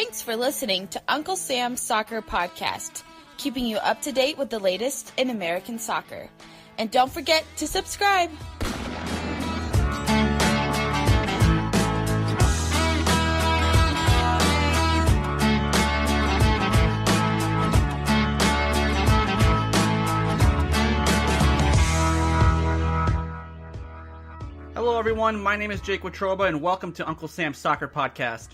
Thanks for listening to Uncle Sam's Soccer Podcast, keeping you up to date with the latest in American soccer. And don't forget to subscribe. Hello everyone, my name is Jake Watroba and welcome to Uncle Sam's Soccer Podcast.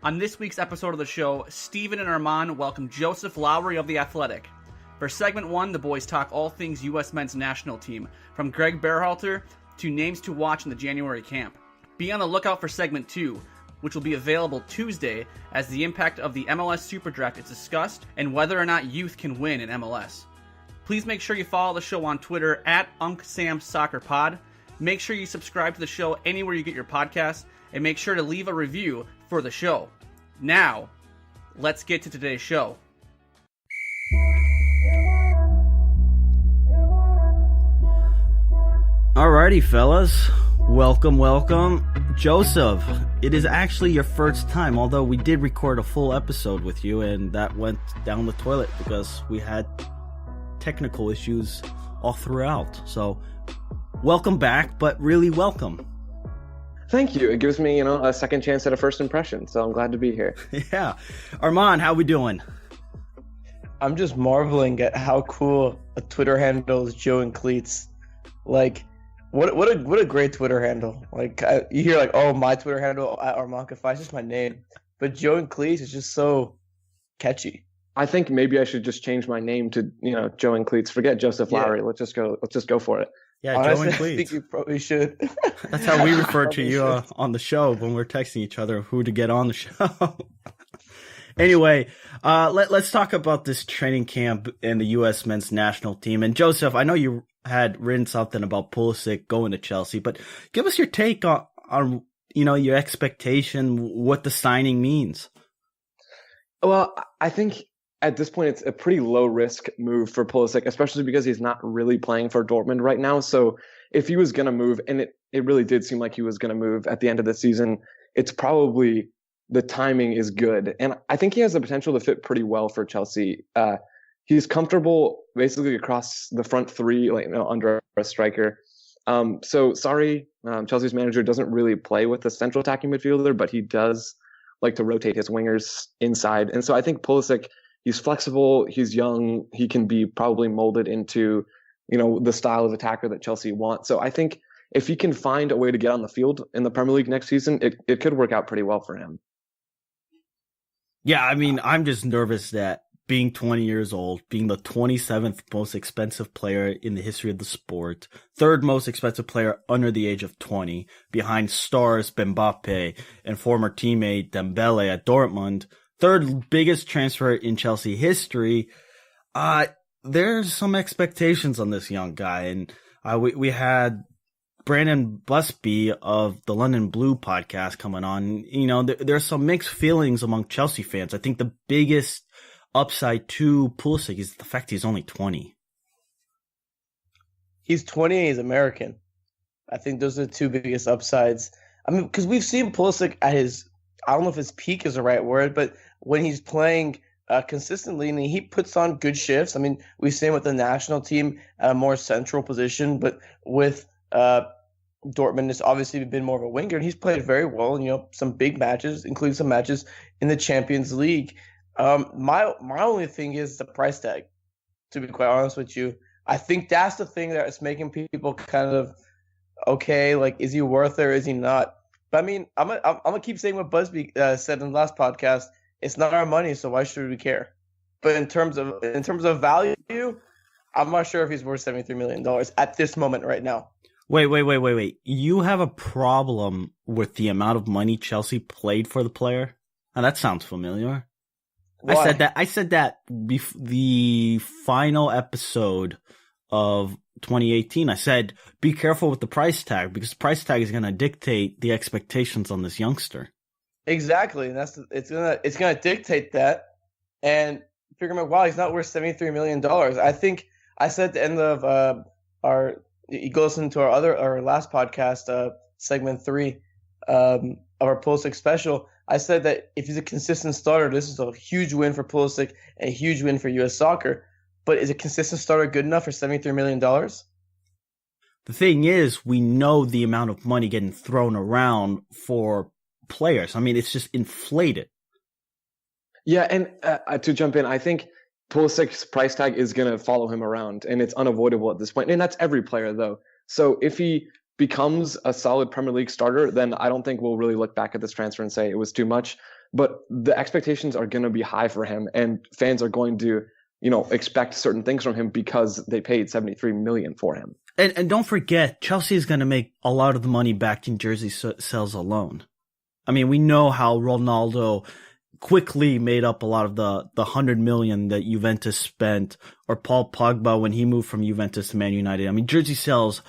On this week's episode of the show, Steven and Armand welcome Joseph Lowery of The Athletic. For segment 1, the boys talk all things US men's national team, from Gregg Berhalter to names to watch in the January camp. Be on the lookout for segment 2, which will be available Tuesday, as the impact of the MLS Super Draft is discussed and whether or not youth can win in MLS. Please make sure you follow the show on Twitter at UncSamSoccerPod. Make sure you subscribe to the show anywhere you get your podcasts, and make sure to leave a review for the show. Now, let's get to today's show. Alrighty, fellas. Welcome. Joseph, it is actually your first time, although we did record a full episode with you, and that went down the toilet because we had technical issues all throughout. So, welcome back, but really welcome. Thank you. It gives me, a second chance at a first impression, so I'm glad to be here. Yeah. Armand, how we doing? I'm just marveling at how cool a Twitter handle is Joe and Cleats. Like, what a great Twitter handle. Like, you hear like, oh, my Twitter handle at Armand Kafai, it's just my name. But Joe and Cleats is just so catchy. I think maybe I should just change my name to, Joe and Cleats. Forget Joseph Lowery. Let's just go for it. Yeah, honestly, Joe and Cleats. I think you probably should. That's how we refer to you on the show when we're texting each other who to get on the show. Anyway, let's talk about this training camp and the U.S. men's national team. And Joseph, I know you had written something about Pulisic going to Chelsea, but give us your take on your expectation, what the signing means. Well, I think at this point, it's a pretty low-risk move for Pulisic, especially because he's not really playing for Dortmund right now. So if he was going to move, and it really did seem like he was going to move at the end of the season, it's probably the timing is good. And I think he has the potential to fit pretty well for Chelsea. He's comfortable basically across the front three, under a striker. Chelsea's manager doesn't really play with the central attacking midfielder, but he does like to rotate his wingers inside. And so I think Pulisic, he's flexible, he's young, he can be probably molded into, the style of attacker that Chelsea wants. So I think if he can find a way to get on the field in the Premier League next season, it could work out pretty well for him. Yeah, I mean, I'm just nervous that being 20 years old, being the 27th most expensive player in the history of the sport, third most expensive player under the age of 20, behind stars Mbappe and former teammate Dembele at Dortmund, third biggest transfer in Chelsea history. There's some expectations on this young guy, and we had Brandon Busby of the London Blue podcast coming on. There's some mixed feelings among Chelsea fans. I think the biggest upside to Pulisic is the fact he's only 20. He's 20 and he's American. I think those are the two biggest upsides. I mean, because we've seen Pulisic at his, I don't know if his peak is the right word, but when he's playing consistently and he puts on good shifts. I mean, we've seen with the national team at a more central position, but with Dortmund has obviously been more of a winger, and he's played very well in, some big matches, including some matches in the Champions League. My only thing is the price tag, to be quite honest with you. I think that's the thing that's making people kind of, okay, like, is he worth it or is he not? But I mean, I'm gonna keep saying what Busby said in the last podcast. It's not our money, so why should we care? But in terms of value, I'm not sure if he's worth $73 million at this moment right now. Wait. You have a problem with the amount of money Chelsea played for the player? Now, that sounds familiar. Why? I said that the final episode of 2018. I said, be careful with the price tag, because the price tag is going to dictate the expectations on this youngster. Exactly. And it's gonna dictate that. And figure out, wow, he's not worth $73 million. I think I said at the end of you go listen to our last podcast, segment 3 of our Pulisic special. I said that if he's a consistent starter, this is a huge win for Pulisic and a huge win for U.S. soccer. But is a consistent starter good enough for $73 million? The thing is, we know the amount of money getting thrown around for players. I mean, it's just inflated. Yeah, and to jump in, I think Pulisic's price tag is going to follow him around, and it's unavoidable at this point. And that's every player, though. So if he becomes a solid Premier League starter, then I don't think we'll really look back at this transfer and say it was too much. But the expectations are going to be high for him, and fans are going to, expect certain things from him because they paid $73 million for him. And don't forget, Chelsea is going to make a lot of the money back in jersey sales alone. I mean, we know how Ronaldo quickly made up a lot of the $100 million that Juventus spent, or Paul Pogba when he moved from Juventus to Man United. I mean, jersey sales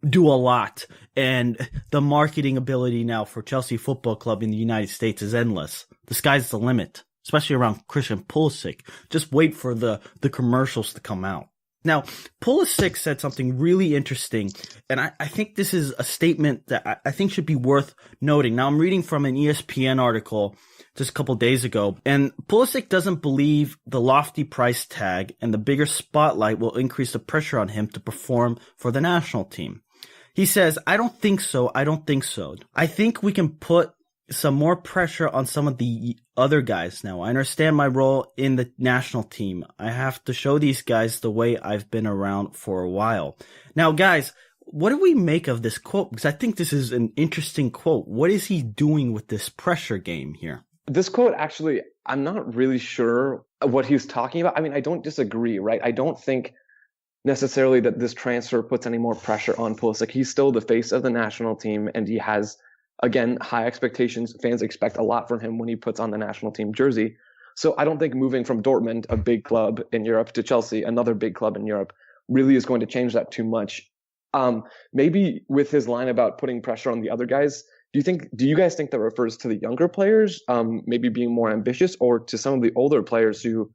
do a lot, and the marketing ability now for Chelsea Football Club in the United States is endless. The sky's the limit, especially around Christian Pulisic. Just wait for the commercials to come out. Now, Pulisic said something really interesting, and I think this is a statement that I think should be worth noting. Now, I'm reading from an ESPN article just a couple days ago, and Pulisic doesn't believe the lofty price tag and the bigger spotlight will increase the pressure on him to perform for the national team. He says, I don't think so. I think we can put some more pressure on some of the other guys now. I understand my role in the national team. I have to show these guys the way I've been around for a while. Now, guys, what do we make of this quote? Because I think this is an interesting quote. What is he doing with this pressure game here? This quote, actually, I'm not really sure what he's talking about. I mean, I don't disagree, right? I don't think necessarily that this transfer puts any more pressure on Pulisic. He's still the face of the national team, and he has, again, high expectations. Fans expect a lot from him when he puts on the national team jersey. So I don't think moving from Dortmund, a big club in Europe, to Chelsea, another big club in Europe, really is going to change that too much. Maybe with his line about putting pressure on the other guys, do you guys think that refers to the younger players, maybe being more ambitious, or to some of the older players who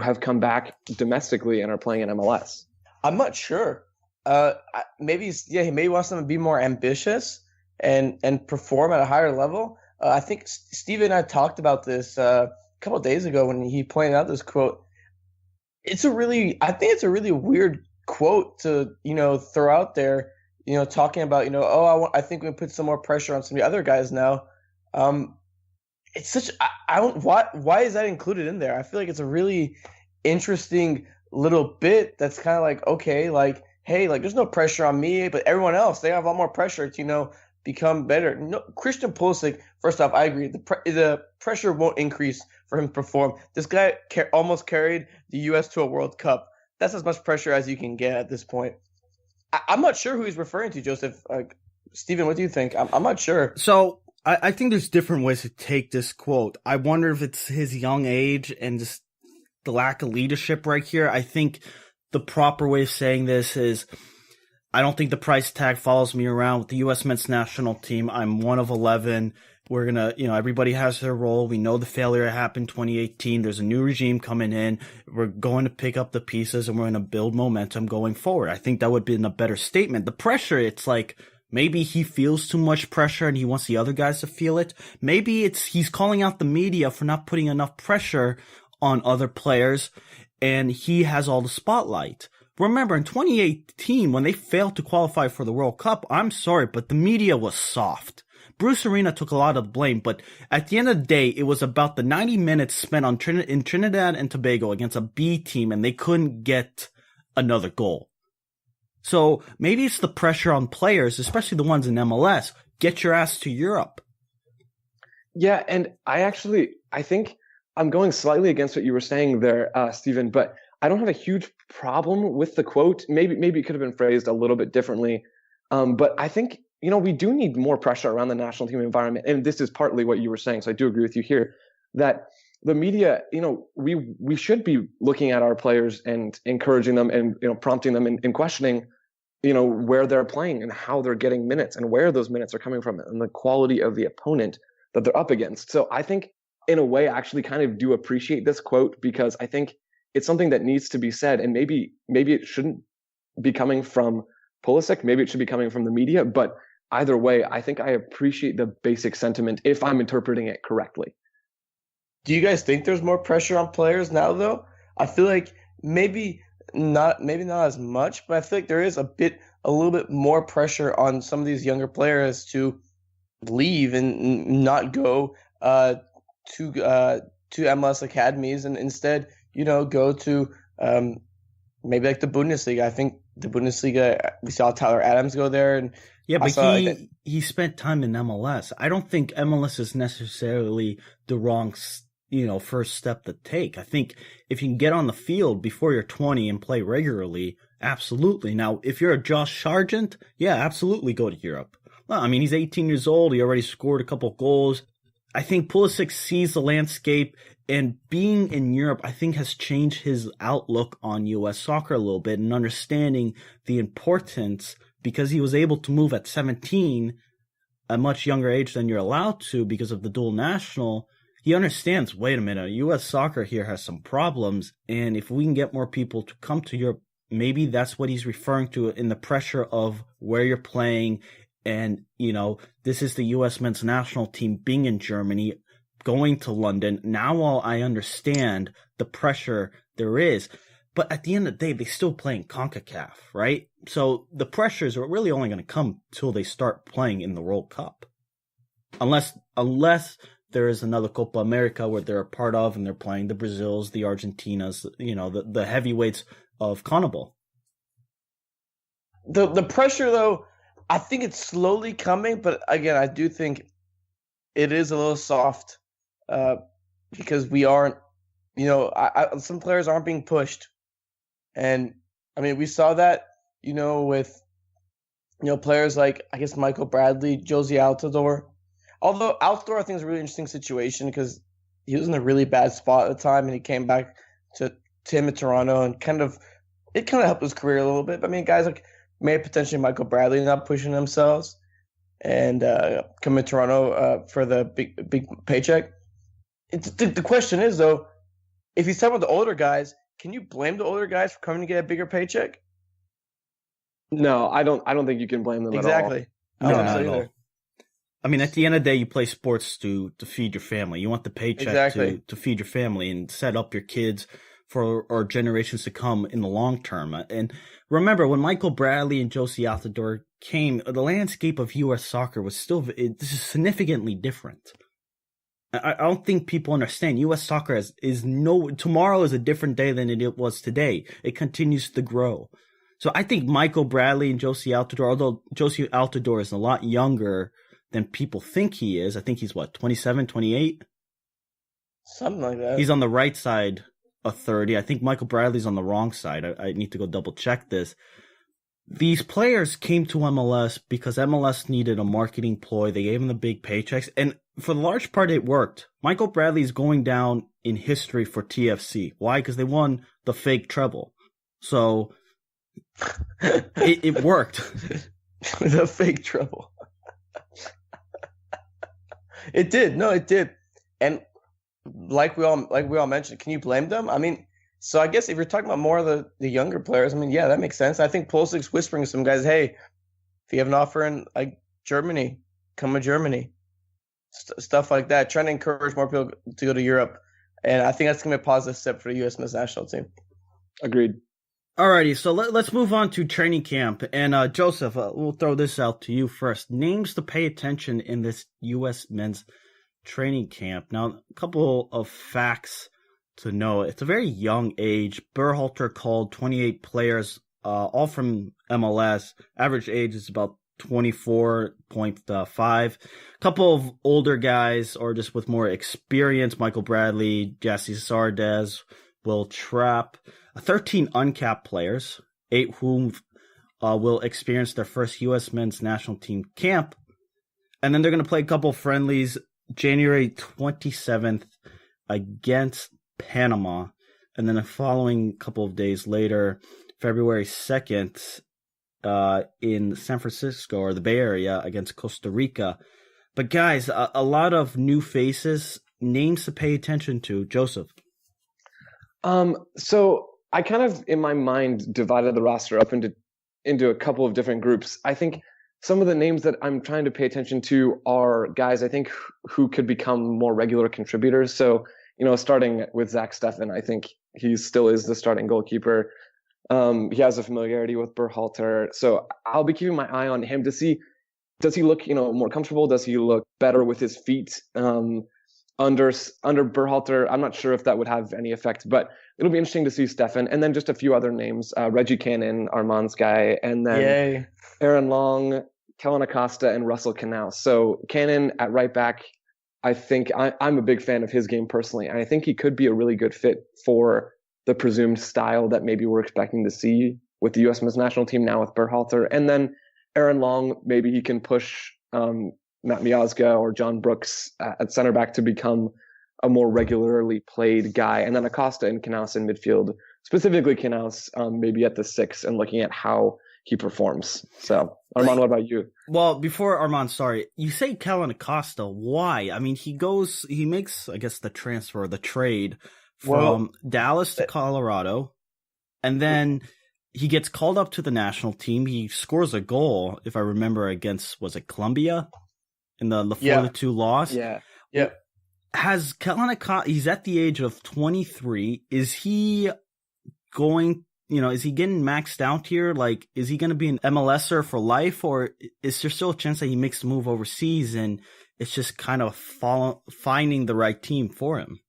have come back domestically and are playing in MLS? I'm not sure. He maybe wants them to be more ambitious and perform at a higher level. I think Steven and I talked about this a couple of days ago when he pointed out this quote. I think it's a really weird quote to, throw out there, talking about, I think we put some more pressure on some of the other guys now. It's such, why is that included in there? I feel like it's a really interesting little bit that's kind of like, okay, like, hey, like there's no pressure on me, but everyone else, they have a lot more pressure to, become better. No, Christian Pulisic, first off, I agree. The pressure won't increase for him to perform. This guy almost carried the U.S. to a World Cup. That's as much pressure as you can get at this point. I'm not sure who he's referring to, Joseph. Steven, what do you think? I'm not sure. So I think there's different ways to take this quote. I wonder if it's his young age and just the lack of leadership right here. I think the proper way of saying this is, I don't think the price tag follows me around with the U.S. men's national team. I'm one of 11. We're going to, everybody has their role. We know the failure happened 2018. There's a new regime coming in. We're going to pick up the pieces and we're going to build momentum going forward. I think that would be a better statement. The pressure, it's like, maybe he feels too much pressure and he wants the other guys to feel it. Maybe he's calling out the media for not putting enough pressure on other players and he has all the spotlight. Remember, in 2018, when they failed to qualify for the World Cup, I'm sorry, but the media was soft. Bruce Arena took a lot of the blame, but at the end of the day, it was about the 90 minutes spent on in Trinidad and Tobago against a B team, and they couldn't get another goal. So maybe it's the pressure on players, especially the ones in MLS. Get your ass to Europe. Yeah, and I think I'm going slightly against what you were saying there, Stephen, but I don't have a huge problem with the quote. Maybe it could have been phrased a little bit differently. But I think, we do need more pressure around the national team environment. And this is partly what you were saying. So I do agree with you here that the media, we should be looking at our players and encouraging them and, prompting them and questioning, where they're playing and how they're getting minutes and where those minutes are coming from and the quality of the opponent that they're up against. So I think in a way, I actually kind of do appreciate this quote because I think it's something that needs to be said, and maybe it shouldn't be coming from Pulisic. Maybe it should be coming from the media. But either way, I think I appreciate the basic sentiment if I'm interpreting it correctly. Do you guys think there's more pressure on players now, though? I feel like maybe not as much, but I feel like there is a little bit more pressure on some of these younger players to leave and not go to MLS academies and instead, go to maybe like the Bundesliga. I think the Bundesliga, we saw Tyler Adams go there, and yeah, but he spent time in MLS. I don't think MLS is necessarily the wrong first step to take. I think if you can get on the field before you're 20 and play regularly, absolutely. Now, if you're a Josh Sargent, yeah, absolutely go to Europe. Well, I mean, he's 18 years old. He already scored a couple goals. I think Pulisic sees the landscape, and being in Europe, I think, has changed his outlook on U.S. soccer a little bit and understanding the importance, because he was able to move at 17, a much younger age than you're allowed to because of the dual national. He understands, wait a minute, U.S. soccer here has some problems, and if we can get more people to come to Europe, maybe that's what he's referring to in the pressure of where you're playing. And, this is the U.S. men's national team being in Germany, going to London. Now I understand the pressure there is. But at the end of the day, they still play in CONCACAF, right? So the pressures are really only going to come till they start playing in the World Cup. Unless there is another Copa America where they're a part of and they're playing the Brazils, the Argentinas, the heavyweights of CONMEBOL. The pressure, though, I think it's slowly coming, but again, I do think it is a little soft because we aren't, some players aren't being pushed. And I mean, we saw that, with, players like, I guess, Michael Bradley, Josie Altidore. Although Altidore, I think, is a really interesting situation because he was in a really bad spot at the time, and he came back to him at Toronto and it kind of helped his career a little bit. But I mean, guys like maybe potentially Michael Bradley not pushing themselves and coming to Toronto for the big paycheck. The question is, though, if he's talking about the older guys, can you blame the older guys for coming to get a bigger paycheck? No, I don't think you can blame them exactly. at all. No, not at all. I mean, at the end of the day, you play sports to feed your family. You want the paycheck to feed your family and set up your kids for our generations to come in the long term. And remember, when Michael Bradley and Josie Altidore came, the landscape of U.S. soccer was this is significantly different. I don't think people understand. U.S. soccer tomorrow is a different day than it was today. It continues to grow. So I think Michael Bradley and Josie Altidore, although Josie Altidore is a lot younger than people think he is. I think he's 27, 28? Something like that. He's on the right side of 30. I think Michael Bradley's on the wrong side. I need to go double check this. These players came to MLS because MLS needed a marketing ploy. They gave them the big paychecks, and for the large part, it worked. Michael Bradley's going down in history for TFC. Why? Because they won the fake treble. So it worked. The fake treble. It did. No, it did. And like we all mentioned, can you blame them? I mean, so I guess if you're talking about more of the younger players, I mean, yeah, that makes sense. I think Pulisic's whispering to some guys, hey, if you have an offer in like Germany, come to Germany. Stuff like that, trying to encourage more people to go to Europe. And I think that's going to be a positive step for the U.S. men's national team. Agreed. Alrighty, so let's move on to training camp. And Joseph, we'll throw this out to you first. Names to pay attention in this U.S. men's training camp. Now, a couple of facts to know. It's a very young age. Berhalter called 28 players, all from MLS. Average age is about 24.5. A couple of older guys, or just with more experience. Michael Bradley, Jesse Sardes, Will Trapp. 13 uncapped players, 8 whom will experience their first U.S. men's national team camp. And then they're going to play a couple of friendlies January 27th against Panama. And then the following couple of days later, February 2nd, in San Francisco or the Bay Area against Costa Rica. But guys, a lot of new faces, names to pay attention to. Joseph. So I kind of, in my mind, divided the roster up into a couple of different groups. I think some of the names that I'm trying to pay attention to are guys I think who could become more regular contributors. So, starting with Zach Steffen, I think he still is the starting goalkeeper. He has a familiarity with Berhalter. So I'll be keeping my eye on him to see, does he look, more comfortable? Does he look better with his feet? Under Berhalter, I'm not sure if that would have any effect, but it'll be interesting to see Steffen. And then just a few other names, Reggie Cannon, Armand's guy, and then Aaron Long, Kellen Acosta, and Russell Canals. So Cannon at right back, I think I'm a big fan of his game personally. And I think he could be a really good fit for the presumed style that maybe we're expecting to see with the U.S. men's national team now with Berhalter. And then Aaron Long, maybe he can push Matt Miazga or John Brooks at center back to become a more regularly played guy. And then Acosta and Canals in midfield, specifically Canals, maybe at the 6 and looking at how he performs. So, Armand, what about you? Well, before Armand, sorry, you say Kellen Acosta. Why? I mean, he makes, I guess, the trade from Dallas to Colorado, and then he gets called up to the national team. He scores a goal, if I remember, against, was it Colombia in the 4-2 loss? Yeah. Has Kellen Acosta, he's at the age of 23. Is he going, is he getting maxed out here? Like, is he going to be an MLSer for life, or is there still a chance that he makes the move overseas and it's just kind of finding the right team for him?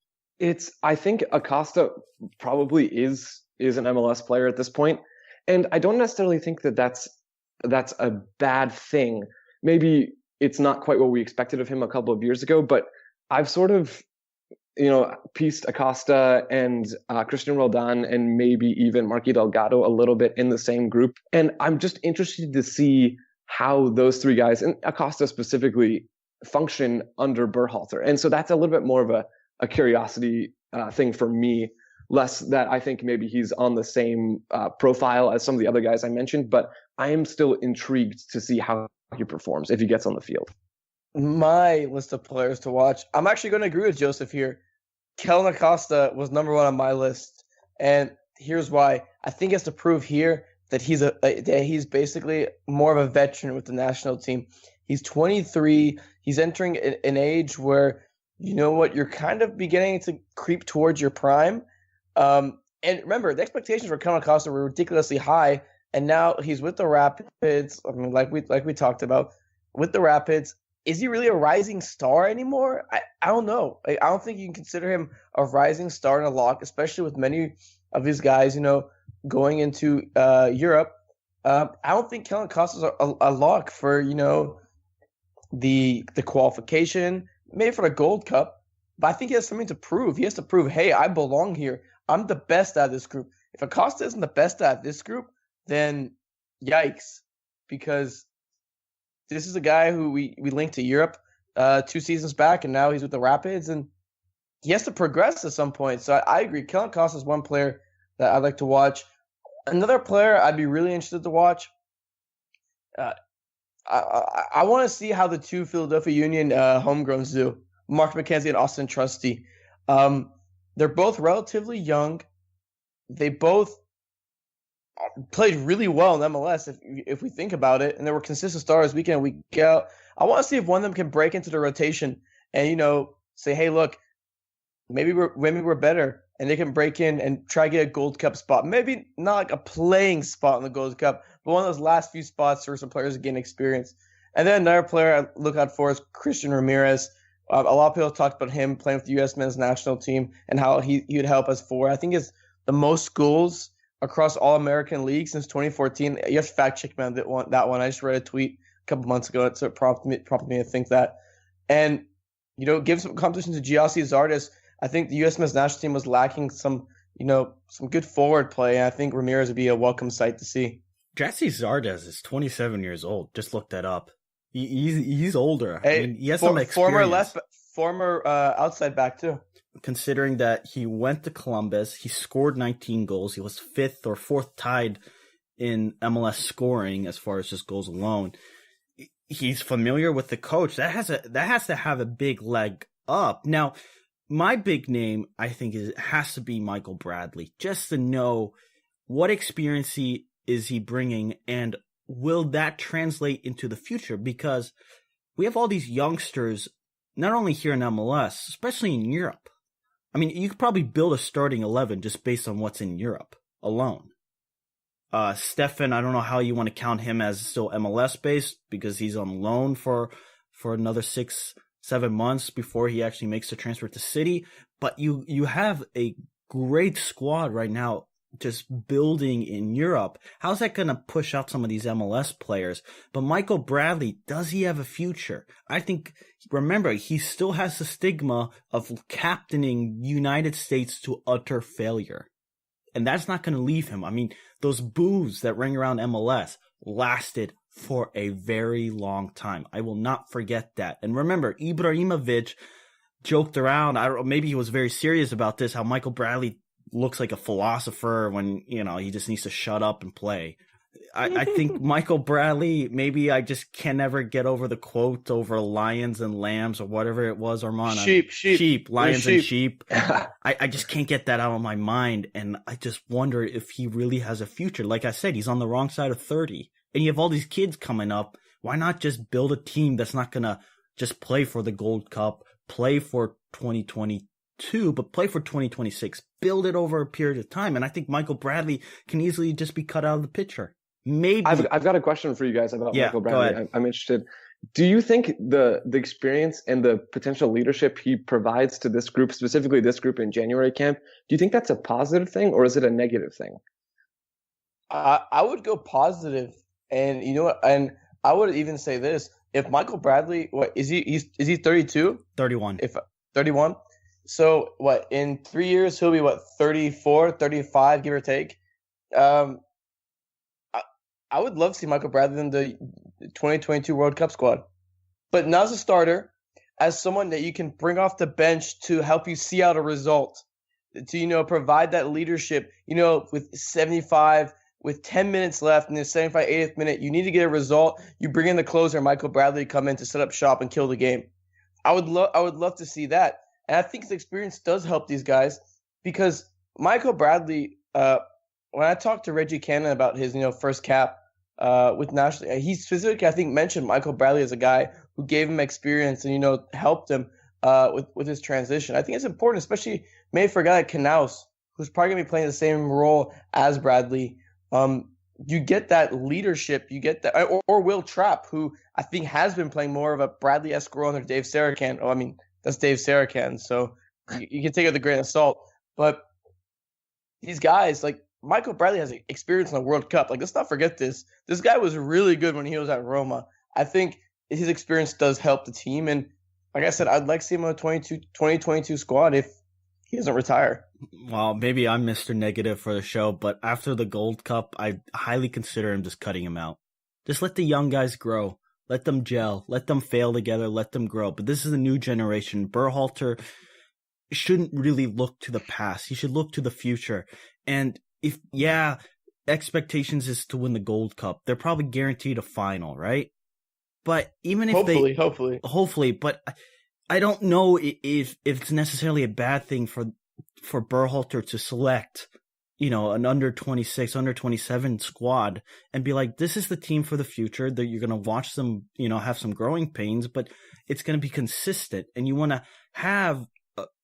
I think Acosta probably is an MLS player at this point. And I don't necessarily think that that's a bad thing. Maybe it's not quite what we expected of him a couple of years ago, but I've sort of, pieced Acosta and Christian Roldan and maybe even Marky Delgado a little bit in the same group. And I'm just interested to see how those three guys, and Acosta specifically, function under Berhalter. And so that's a little bit more of a curiosity thing for me, less that I think maybe he's on the same profile as some of the other guys I mentioned, but I am still intrigued to see how he performs if he gets on the field. My list of players to watch, I'm actually going to agree with Joseph here. Kellen Acosta was number 1 on my list, and here's why. I think he has to prove here that he's basically more of a veteran with the national team. He's 23. He's entering an age where, you're kind of beginning to creep towards your prime. And remember, the expectations for Kellen Acosta were ridiculously high, and now he's with the Rapids. I mean, like we talked about, with the Rapids. Is he really a rising star anymore? I don't know. I don't think you can consider him a rising star in a lock, especially with many of these guys, going into Europe. I don't think Kellen Acosta's a lock for, the qualification, maybe for the Gold Cup. But I think he has something to prove. He has to prove, hey, I belong here. I'm the best out of this group. If Acosta isn't the best out of this group, then yikes. Because this is a guy who we linked to Europe 2 seasons back, and now he's with the Rapids, and he has to progress at some point. So I agree. Kellen Acosta is one player that I'd like to watch. Another player I'd be really interested to watch, I want to see how the 2 Philadelphia Union homegrowns do, Mark McKenzie and Austin Trusty. They're both relatively young. They both played really well in MLS if we think about it, and they were consistent stars week in and week out. I want to see if one of them can break into the rotation and say, hey, look, maybe we're better, and they can break in and try to get a Gold Cup spot. Maybe not like a playing spot in the Gold Cup, but one of those last few spots for some players to gain experience. And then another player I look out for is Christian Ramirez. A lot of people talked about him playing with the U.S. men's national team and how he would help us forward. I think it's the most goals across all American leagues since 2014. You have to fact check me on that one. I just read a tweet a couple months ago, so it prompted me to think that. And, give some competition to Giassi Zardes. I think the U.S. men's national team was lacking some good forward play, and I think Ramirez would be a welcome sight to see. Giassi Zardes is 27 years old. Just looked that up. He's older. Hey, I mean, he has some experience. Former outside back too. Considering that he went to Columbus, he scored 19 goals. He was 5th or 4th tied in MLS scoring as far as just goals alone. He's familiar with the coach. That has to have a big leg up. Now, my big name, I think, has to be Michael Bradley, just to know what experience is he bringing and will that translate into the future? Because we have all these youngsters, not only here in MLS, especially in Europe. I mean, you could probably build a starting 11 just based on what's in Europe alone. Stefan, I don't know how you want to count him as still MLS based because he's on loan for another 6-7 months before he actually makes the transfer to City. But you have a great squad right now just building in Europe. How's that going to push out some of these MLS players? But Michael Bradley, does he have a future? I think, remember, he still has the stigma of captaining United States to utter failure. And that's not going to leave him. I mean, those boos that ring around MLS lasted for a very long time. I will not forget that. And remember, Ibrahimovic joked around, I don't know, maybe he was very serious about this, how Michael Bradley looks like a philosopher when, he just needs to shut up and play. I think Michael Bradley, maybe I just can never get over the quote over lions and lambs or whatever it was, Armand. Sheep, lions and sheep. I just can't get that out of my mind. And I just wonder if he really has a future. Like I said, he's on the wrong side of 30. And you have all these kids coming up. Why not just build a team that's not going to just play for the Gold Cup, play for 2022, but play for 2026? Build it over a period of time. And I think Michael Bradley can easily just be cut out of the picture. Maybe. I've got a question for you guys about Michael Bradley. Go ahead. I'm interested. Do you think the experience and the potential leadership he provides to this group, specifically this group in January camp, do you think that's a positive thing or is it a negative thing? I would go positive, and you know what? And I would even say this: if Michael Bradley, is he 32? 31. If 31. So in 3 years he'll be 34, 35, give or take. I would love to see Michael Bradley in the 2022 World Cup squad. But not as a starter, as someone that you can bring off the bench to help you see out a result, to, provide that leadership, with 10 minutes left in the 75th, 80th minute, you need to get a result. You bring in the closer, Michael Bradley, come in to set up shop and kill the game. I would love to see that. And I think the experience does help these guys because Michael Bradley, when I talked to Reggie Cannon about his, first cap, with National, he specifically, I think, mentioned Michael Bradley as a guy who gave him experience and, helped him with his transition. I think it's important, especially maybe for a guy like Knaus, who's probably going to be playing the same role as Bradley. You get that leadership, you get that, or Will Trapp, who I think has been playing more of a Bradley-esque role under Dave Sarakan. Oh, I mean, that's Dave Sarakan, so you can take it with a grain of salt. But these guys, like, Michael Bradley has experience in the World Cup. Like, let's not forget this. This guy was really good when he was at Roma. I think his experience does help the team. And like I said, I'd like to see him on the 2022 squad if he doesn't retire. Well, maybe I'm Mr. Negative for the show, but after the Gold Cup, I highly consider him just cutting him out. Just let the young guys grow. Let them gel. Let them fail together. Let them grow. But this is a new generation. Berhalter shouldn't really look to the past. He should look to the future. And expectations is to win the Gold Cup. They're probably guaranteed a final, right? But even if hopefully, but I don't know if it's necessarily a bad thing for Berhalter to select, an under 26, under 27 squad and be like, this is the team for the future that you're going to watch them, have some growing pains, but it's going to be consistent. And you want to have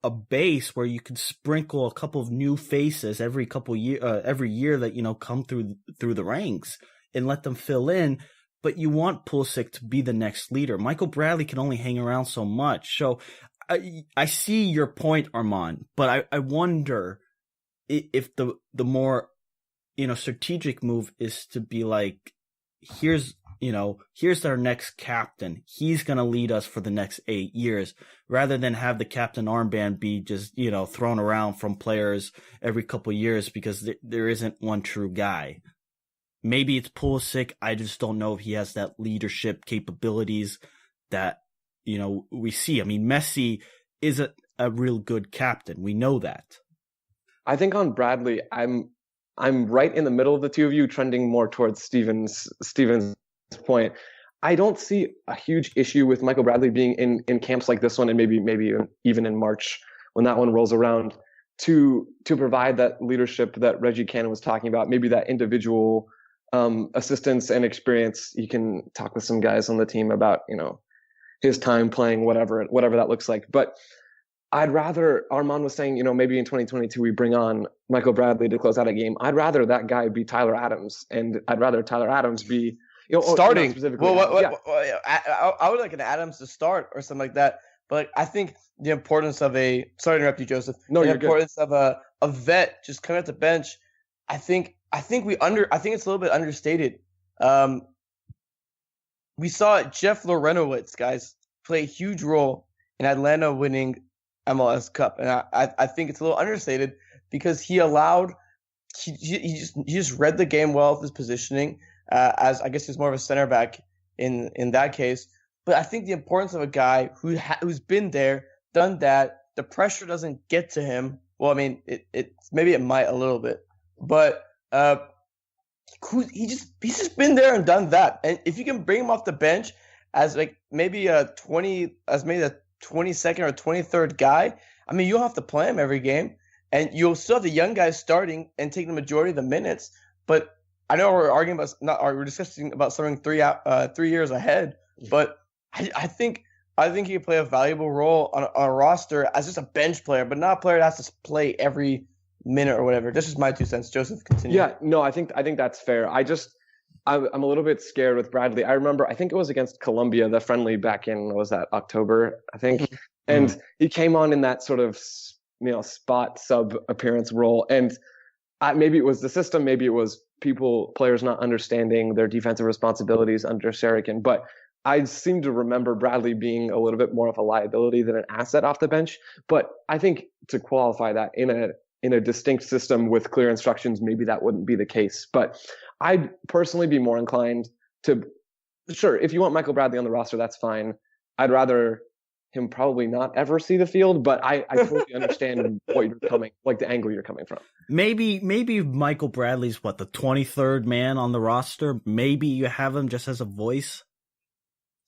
a base where you can sprinkle a couple of new faces every year that come through the ranks and let them fill in. But you want Pulisic to be the next leader. Michael Bradley can only hang around so much. So I see your point, Armand, but I wonder if the more strategic move is to be like, here's our next captain. He's going to lead us for the next 8 years rather than have the captain armband be just, thrown around from players every couple of years because there isn't one true guy. Maybe it's Pulisic. I just don't know if he has that leadership capabilities that, we see. I mean, Messi is a real good captain. We know that. I think on Bradley, I'm right in the middle of the two of you, trending more towards Steven's point. I don't see a huge issue with Michael Bradley being in camps like this one, and maybe even in March when that one rolls around, to provide that leadership that Reggie Cannon was talking about, maybe that individual assistance and experience. You can talk with some guys on the team about, his time playing, whatever that looks like. But I'd rather, Armand was saying, maybe in 2022 we bring on Michael Bradley to close out a game. I'd rather that guy be Tyler Adams, and I'd rather Tyler Adams be starting. Specifically. I would like an Adams to start or something like that. But I think the importance of sorry to interrupt you, Joseph. No, the you're importance good. of a vet just coming at the bench. I think it's a little bit understated. We saw Jeff Lorenowitz, guys, play a huge role in Atlanta winning MLS Cup, and I think it's a little understated because he just read the game well with his positioning. As I guess he's more of a center back in that case, but I think the importance of a guy who's been there, done that, the pressure doesn't get to him. Well, I mean, maybe it might a little bit, but he's just been there and done that. And if you can bring him off the bench as maybe the 22nd or 23rd guy, I mean, you don't have to play him every game, and you'll still have the young guys starting and taking the majority of the minutes. But I know we're discussing about something 3 years ahead, but I think he could play a valuable role on a roster as just a bench player, but not a player that has to play every minute or whatever. This is my 2 cents. Joseph, continue. Yeah, no, I think that's fair. I'm a little bit scared with Bradley. I remember, I think it was against Colombia, the friendly back in, what was that, October, I think. Mm-hmm. And he came on in that sort of, spot sub appearance role. And maybe it was the system, maybe it was players not understanding their defensive responsibilities under Sherikan. But I seem to remember Bradley being a little bit more of a liability than an asset off the bench. But I think to qualify that in a distinct system with clear instructions, maybe that wouldn't be the case. But I'd personally be more inclined to, sure, if you want Michael Bradley on the roster, that's fine. I'd rather him probably not ever see the field, but I totally understand the angle you're coming from. Maybe Michael Bradley's the 23rd man on the roster. Maybe you have him just as a voice.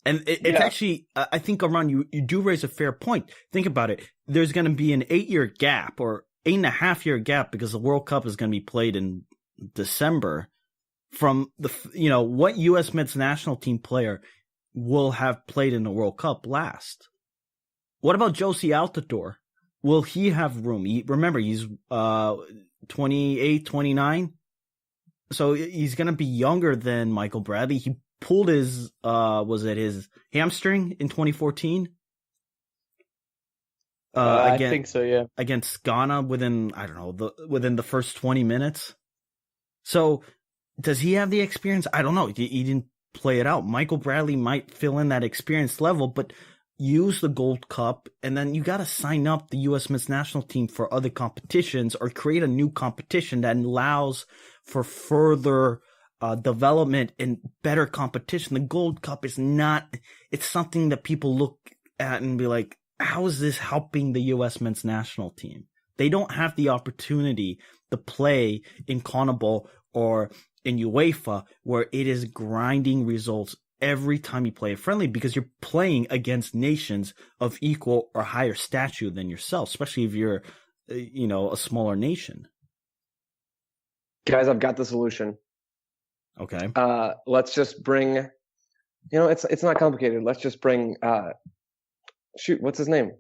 And it's actually, I think, Armand, you do raise a fair point. Think about it. There's going to be an 8-year gap or 8.5-year gap because the World Cup is going to be played in December from what U.S. men's national team player will have played in the World Cup last. What about Josie Altidore? Will he have room? Remember, he's 28, 29. So he's going to be younger than Michael Bradley. He pulled his his hamstring in 2014? I think so, yeah. Against Ghana within the first 20 minutes. So does he have the experience? I don't know. He didn't play it out. Michael Bradley might fill in that experience level, but use the Gold Cup, and then you got to sign up the U.S. men's national team for other competitions or create a new competition that allows for further development and better competition. The Gold Cup is it's something that people look at and be like, how is this helping the U.S. men's national team? They don't have the opportunity to play in CONMEBOL or in UEFA where it is grinding results every time you play a friendly because you're playing against nations of equal or higher stature than yourself, especially if you're, a smaller nation. Guys, I've got the solution. Okay. Let's just bring, it's not complicated. Let's just bring, what's his name?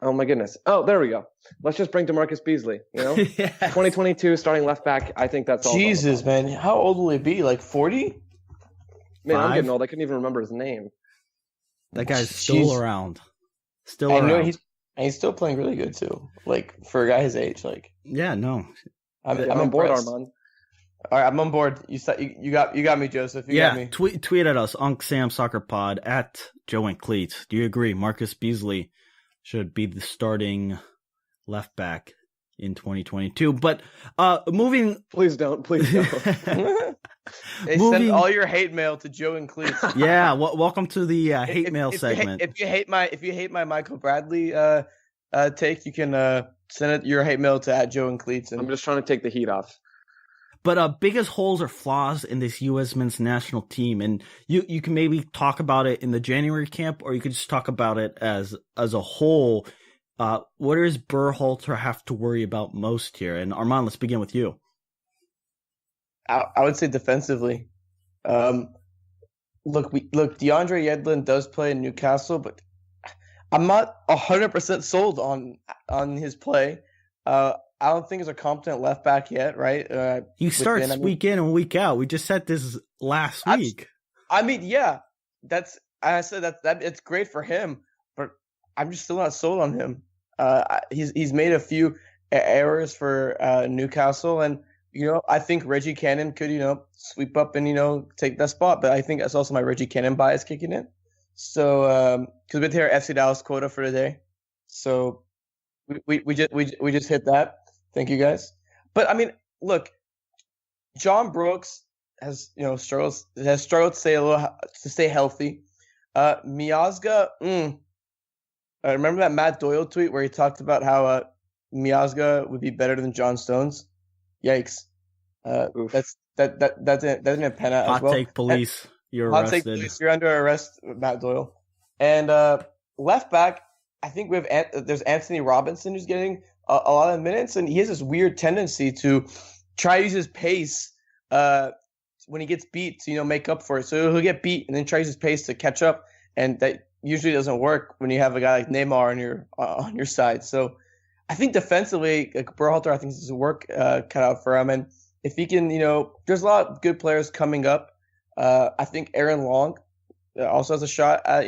Oh my goodness. Oh, there we go. Let's just bring DeMarcus Beasley, Yes. 2022 starting left back. I think that's all. Jesus, man. How old will he be? Like 40? Man, I'm getting old. I couldn't even remember his name. That guy's still around. I know he's still playing really good too. Like for a guy his age, Yeah, no. I'm on board, Armand. All right, I'm on board. You got me, Joseph. You got me. Tweet at us, Unc Sam Soccer Pod at Joe and Cleats. Do you agree Marcus Beasley should be the starting left back in 2022? But moving. Please don't. Send all your hate mail to Joe and Cleats. Yeah, welcome to the hate mail segment. If you hate my Michael Bradley take, you can send your hate mail to at Joe and Cleats. I'm just trying to take the heat off. But biggest holes or flaws in this U.S. men's national team, and you can maybe talk about it in the January camp, or you could just talk about it as a whole. What does Berhalter have to worry about most here? And Armand, let's begin with you. I would say defensively. Look, DeAndre Yedlin does play in Newcastle, but I'm not 100% sold on his play. I don't think he's a competent left back yet, right? He starts week in and week out. We just said this last week. I mean, yeah, I said that it's great for him, but I'm just still not sold on him. He's made a few errors for Newcastle, and I think Reggie Cannon could sweep up and take that spot, but I think that's also my Reggie Cannon bias kicking in. So because we hit our FC Dallas quota for today, so we just hit that. Thank you guys. But I mean, look, John Brooks has struggled to stay healthy. Miazga, remember that Matt Doyle tweet where he talked about how Miazga would be better than John Stones? Yikes! That didn't pen out as well. Hot take police. You're Hot arrested. take police. You're under arrest, Matt Doyle. And left back, I think there's Anthony Robinson who's getting a lot of minutes, and he has this weird tendency to try to use his pace when he gets beat to make up for it. So he'll get beat and then tries his pace to catch up, and that usually doesn't work when you have a guy like Neymar on your side. So I think defensively, like Berhalter, I think this is a work cut out for him, and if he can, there's a lot of good players coming up. I think Aaron Long also has a shot at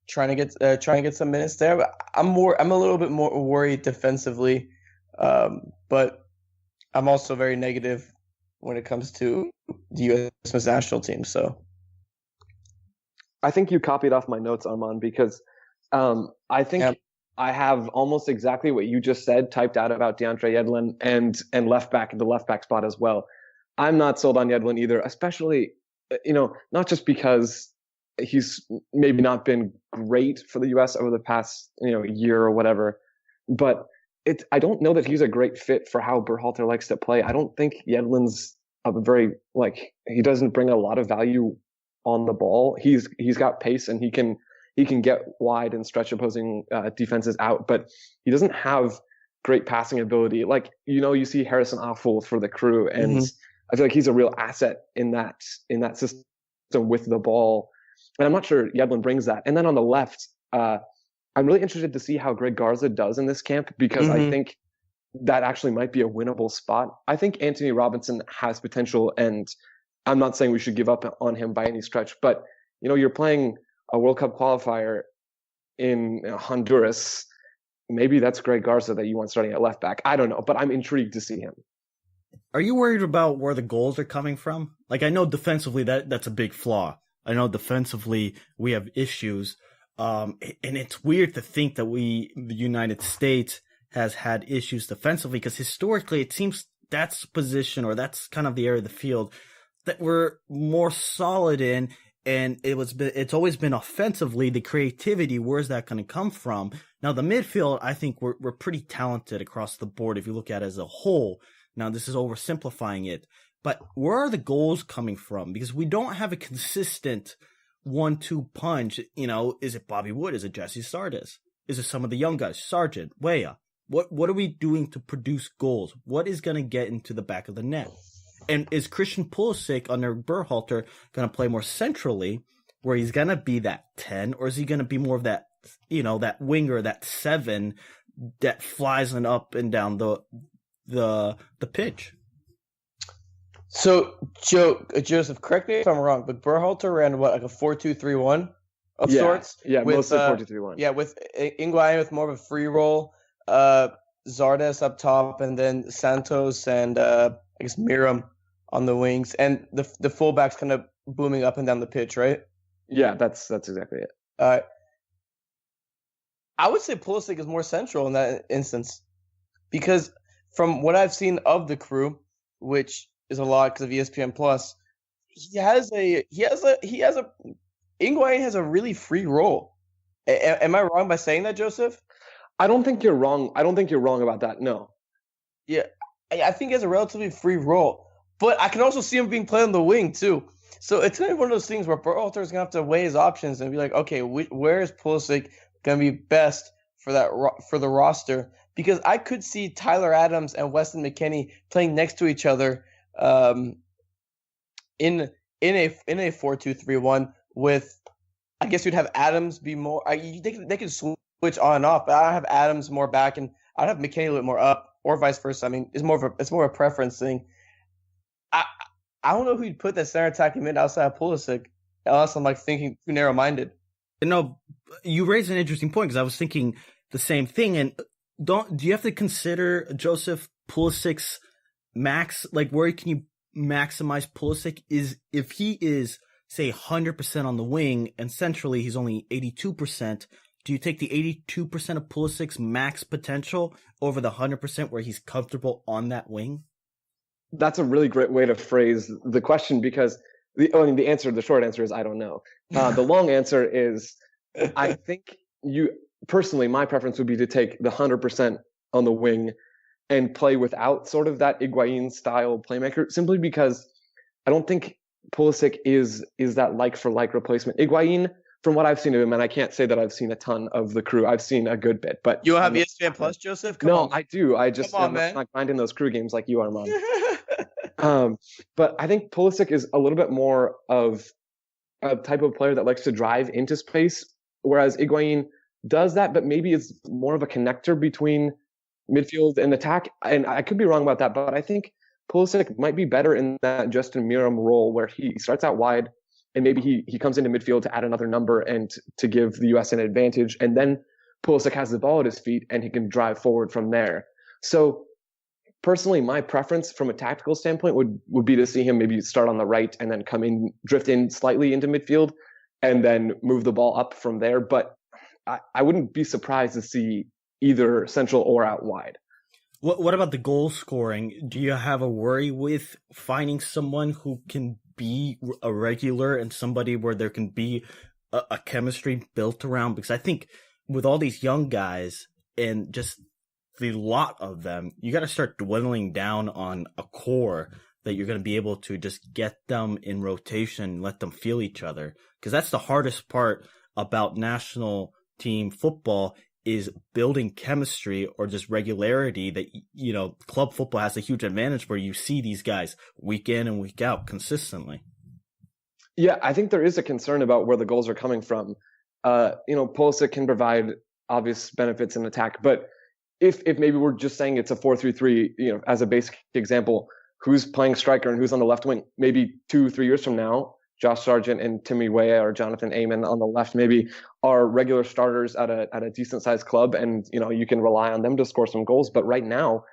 trying to get some minutes there. But I'm a little bit more worried defensively, but I'm also very negative when it comes to the U.S. national team. So I think you copied off my notes, Armand, because I think I have almost exactly what you just said typed out about DeAndre Yedlin and the left back spot as well. I'm not sold on Yedlin either, especially not just because he's maybe not been great for the U.S. over the past year or whatever, but I don't know that he's a great fit for how Berhalter likes to play. I don't think Yedlin's he doesn't bring a lot of value on the ball. He's got pace and he can get wide and stretch opposing defenses out, but he doesn't have great passing ability. You see Harrison Afful for the Crew, and I feel like he's a real asset in that system with the ball. And I'm not sure Yedlin brings that. And then on the left, I'm really interested to see how Greg Garza does in this camp, because I think that actually might be a winnable spot. I think Anthony Robinson has potential, and I'm not saying we should give up on him by any stretch, but you're playing a World Cup qualifier in Honduras. Maybe that's Greg Garza that you want starting at left back. I don't know, but I'm intrigued to see him. Are you worried about where the goals are coming from? I know defensively that's a big flaw. I know defensively we have issues. And it's weird to think that the United States has had issues defensively, because historically it seems that's position, or that's kind of the area of the field that we're more solid in. And it's always been offensively, the creativity. Where's that going to come from? Now, the midfield, I think we're pretty talented across the board if you look at it as a whole. Now, this is oversimplifying it, but where are the goals coming from? Because we don't have a consistent 1-2 punch. Is it Bobby Wood? Is it Jesse Sardis? Is it some of the young guys? Sargent, Weah? What are we doing to produce goals? What is going to get into the back of the net? And is Christian Pulisic under Berhalter going to play more centrally, where he's going to be that 10, or is he going to be more of that, that winger, that 7 that flies up and down the pitch? So, Joseph, correct me if I'm wrong, but Berhalter ran a 4-2-3-1 of sorts? Yeah, mostly 4-2-3-1. Yeah, with Higuain with more of a free role, Zardes up top, and then Santos and I guess Miram on the wings, and the fullbacks kind of booming up and down the pitch, right? Yeah, that's exactly it. I would say Pulisic is more central in that instance, because from what I've seen of the Crew, which is a lot because of ESPN Plus, Higuain has a really free role. Am I wrong by saying that, Joseph? I don't think you're wrong. I don't think you're wrong about that. No. Yeah, I think he has a relatively free role, but I can also see him being played on the wing too. So it's going to be one of those things where Berhalter is going to have to weigh his options and be like, okay, where is Pulisic going to be best for the roster? Because I could see Tyler Adams and Weston McKennie playing next to each other in a 4-2-3-1 with, I guess you'd have Adams be more. They could switch on and off, but I have Adams more back, and I'd have McKennie a little bit more up, or vice versa. I mean, it's more of a preference thing. I don't know who you'd put that center attacking mid outside of Pulisic, unless I'm like thinking too narrow minded. No, you raised an interesting point because I was thinking the same thing. And do you have to consider Joseph Pulisic's max? Like, where can you maximize Pulisic is if he is, say, 100% on the wing and centrally he's only 82%. Do you take the 82% of Pulisic's max potential over the 100% where he's comfortable on that wing? That's a really great way to phrase the question, because the short answer is I don't know. The long answer is I think personally, my preference would be to take the 100% on the wing and play without sort of that Higuain style playmaker, simply because I don't think Pulisic is that like for like replacement. Higuain, from what I've seen of him, and I can't say that I've seen a ton of the Crew. I've seen a good bit, but you have ESPN Plus, Joseph? Come on. I do. I'm not grinding those Crew games like you are, man. But I think Pulisic is a little bit more of a type of player that likes to drive into space, whereas Higuain does that, but maybe is more of a connector between midfield and attack. And I could be wrong about that, but I think Pulisic might be better in that Justin Meram role where he starts out wide and maybe he comes into midfield to add another number and to give the US an advantage. And then Pulisic has the ball at his feet and he can drive forward from there. So personally, my preference from a tactical standpoint would be to see him maybe start on the right and then drift in slightly into midfield and then move the ball up from there. But I wouldn't be surprised to see either central or out wide. What about the goal scoring? Do you have a worry with finding someone who can be a regular and somebody where there can be a chemistry built around? Because I think with all these young guys and just the lot of them, you got to start dwindling down on a core that you're going to be able to just get them in rotation, let them feel each other. Because that's the hardest part about national team football is building chemistry or just regularity that, club football has a huge advantage where you see these guys week in and week out consistently. Yeah, I think there is a concern about where the goals are coming from. Pulisic can provide obvious benefits in attack, but if maybe we're just saying it's a 4-3-3, as a basic example, who's playing striker and who's on the left wing? Maybe 2-3 years from now, Josh Sargent and Timmy Weah or Jonathan Amon on the left maybe are regular starters at a decent sized club, and you can rely on them to score some goals. But right now,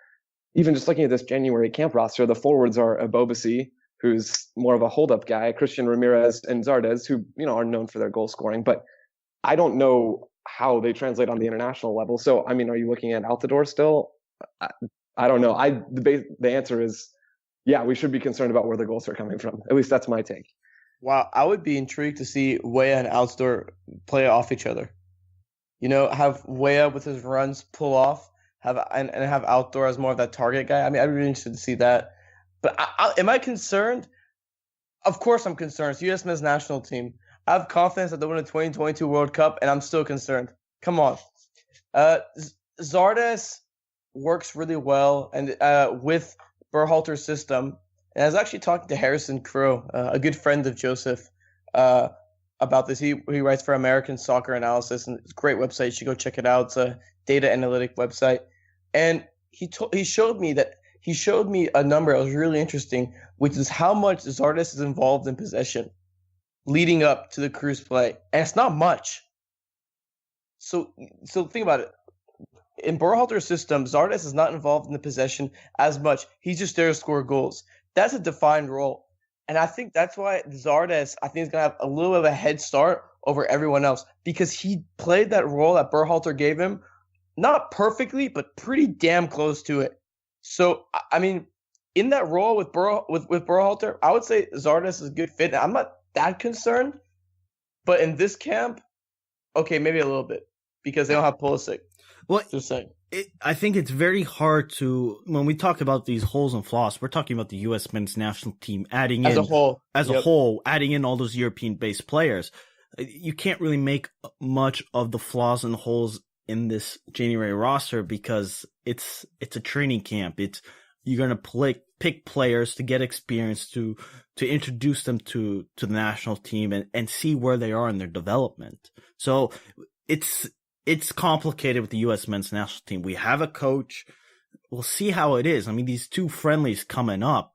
even just looking at this January camp roster, the forwards are Abobasi, who's more of a hold up guy, Christian Ramirez and Zardes, who are known for their goal scoring, but I don't know how they translate on the international level. So I mean, are you looking at Altidore still? I don't know. The answer is yeah, we should be concerned about where the goals are coming from. At least that's my take. Wow, I would be intrigued to see Weah and Altidore play off each other. Have Weah with his runs pull off, and have Altidore as more of that target guy. I mean, I'd be really interested to see that. But am I concerned? Of course I'm concerned. It's U.S. men's national team. I have confidence that they'll win the 2022 World Cup, and I'm still concerned. Come on. Zardes works really well and with Berhalter's system. And I was actually talking to Harrison Crow, a good friend of Joseph, about this. He writes for American Soccer Analysis, and it's a great website. You should go check it out. It's a data analytic website. And he showed me a number that was really interesting, which is how much Zardes is involved in possession leading up to the Crew's play. And it's not much. So think about it. In Berhalter's system, Zardes is not involved in the possession as much. He's just there to score goals. That's a defined role. And I think that's why Zardes, I think, is going to have a little bit of a head start over everyone else, because he played that role that Berhalter gave him, not perfectly, but pretty damn close to it. So, I mean, in that role with Berhalter, I would say Zardes is a good fit. I'm not that concerned, but in this camp, okay, maybe a little bit, because they don't have Pulisic. Well, just saying. I think it's very hard to, when we talk about these holes and flaws, we're talking about the U.S. men's national team adding in, as a whole, adding in all those European-based players. You can't really make much of the flaws and holes in this January roster because it's a training camp. You're going to pick players to get experience to introduce them to the national team and see where they are in their development. So it's complicated with the U.S. men's national team. We have a coach. We'll see how it is. I mean, these two friendlies coming up,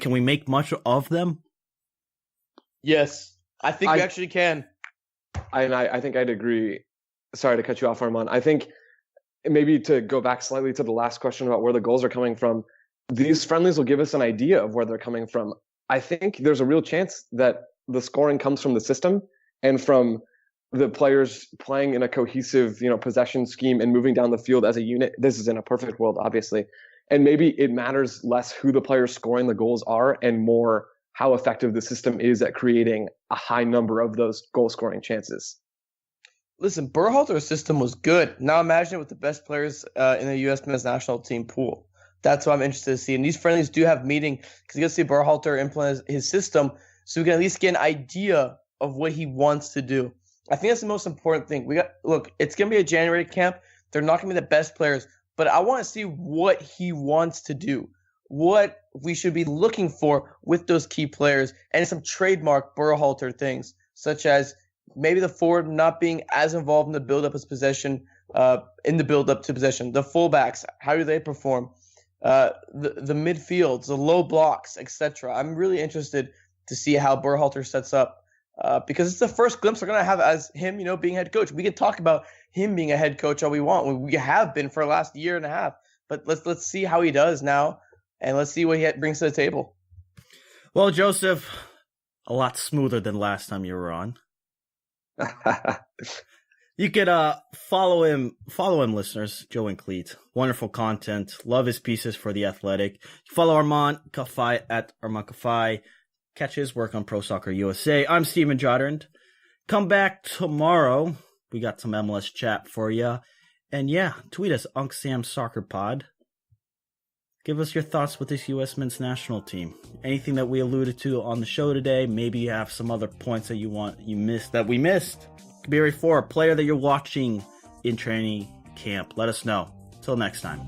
can we make much of them? Yes, I think we actually can. I think I'd agree. Sorry to cut you off, Armand. I think maybe to go back slightly to the last question about where the goals are coming from, these friendlies will give us an idea of where they're coming from. I think there's a real chance that the scoring comes from the system and from the players playing in a cohesive, possession scheme and moving down the field as a unit. This is in a perfect world, obviously. And maybe it matters less who the players scoring the goals are and more how effective the system is at creating a high number of those goal-scoring chances. Listen, Berhalter's system was good. Now imagine it with the best players in the U.S. men's national team pool. That's what I'm interested to see. And these friendlies do have meaning because you get to see Berhalter implement his system so we can at least get an idea of what he wants to do. I think that's the most important thing. It's going to be a January camp. They're not going to be the best players, but I want to see what he wants to do, what we should be looking for with those key players, and some trademark Berhalter things, such as maybe the forward not being as involved in the build-up of possession, in the build-up to possession. The fullbacks, how do they perform? The midfields, the low blocks, etc. I'm really interested to see how Berhalter sets up because it's the first glimpse we're going to have as him, being head coach. We can talk about him being a head coach all we want. We have been for the last year and a half, but let's see how he does now, and let's see what he brings to the table. Well, Joseph, a lot smoother than last time you were on. You could follow him, listeners. Joe and Cleat, wonderful content. Love his pieces for The Athletic. Follow Armand Kafai at Armand Kafai. Catch his work on Pro Soccer USA. I'm Steven Jodderand. Come back tomorrow. We got some MLS chat for you. And yeah, tweet us, Unc Sam Soccer Pod. Give us your thoughts with this U.S. men's national team. Anything that we alluded to on the show today. Maybe you have some other points that we missed. Could be a player that you're watching in training camp. Let us know. Till next time.